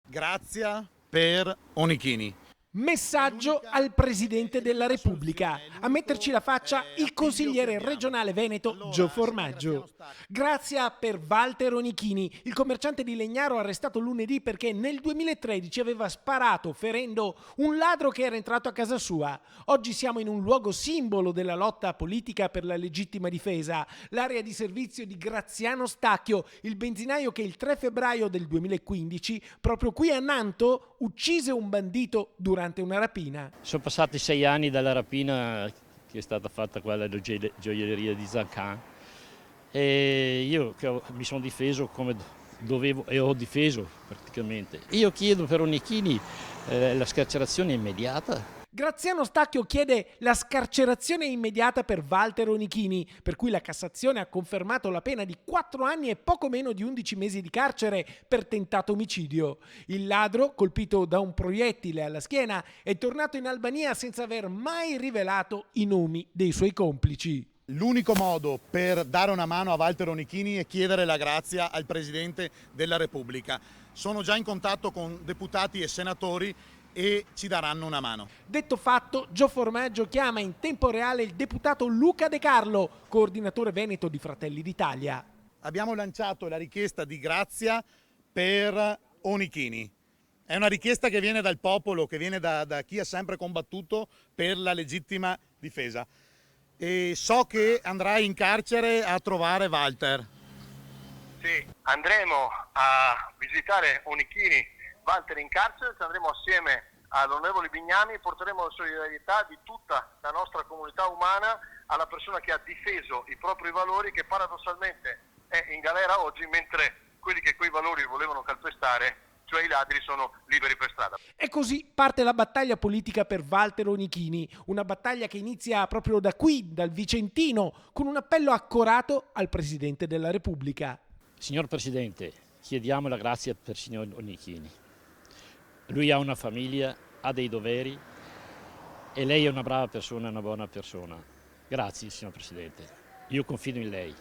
Grazia per Onichini. Messaggio al Presidente della Repubblica. A metterci la faccia il consigliere regionale veneto Gio Formaggio. Grazia per Walter Onichini, il commerciante di Legnaro arrestato lunedì perché nel 2013 aveva sparato ferendo un ladro che era entrato a casa sua. Oggi siamo in un luogo simbolo della lotta politica per la legittima difesa, l'area di servizio di Graziano Stacchio, il benzinaio che il 3 febbraio del 2015, proprio qui a Nanto, uccise un bandito durante una rapina. Sono passati 6 anni dalla rapina che è stata fatta qua alla gioielleria di Zancan e io mi sono difeso come dovevo e ho difeso praticamente. Io chiedo per Onichini la scarcerazione immediata. Graziano Stacchio chiede la scarcerazione immediata per Walter Onichini, per cui la Cassazione ha confermato la pena di 4 anni e poco meno di 11 mesi di carcere per tentato omicidio. Il ladro, colpito da un proiettile alla schiena, è tornato in Albania senza aver mai rivelato i nomi dei suoi complici. L'unico modo per dare una mano a Walter Onichini è chiedere la grazia al Presidente della Repubblica. Sono già in contatto con deputati e senatori e ci daranno una mano. Detto fatto, Gio Formaggio chiama in tempo reale il deputato Luca De Carlo, coordinatore veneto di Fratelli d'Italia. Abbiamo lanciato la richiesta di grazia per Onichini. È una richiesta che viene dal popolo, che viene da chi ha sempre combattuto per la legittima difesa. E so che andrai in carcere a trovare Walter. Sì, andremo a visitare Onichini, Walter in carcere, ci andremo assieme all'onorevole Bignami e porteremo la solidarietà di tutta la nostra comunità umana alla persona che ha difeso i propri valori, che paradossalmente è in galera oggi, mentre quelli che quei valori volevano calpestare, cioè i ladri, sono liberi per strada. E così parte la battaglia politica per Walter Onichini, una battaglia che inizia proprio da qui, dal Vicentino, con un appello accorato al Presidente della Repubblica. Signor Presidente, chiediamo la grazia per signor Onichini. Lui ha una famiglia, ha dei doveri e lei è una brava persona, una buona persona. Grazie, signor Presidente. Io confido in lei.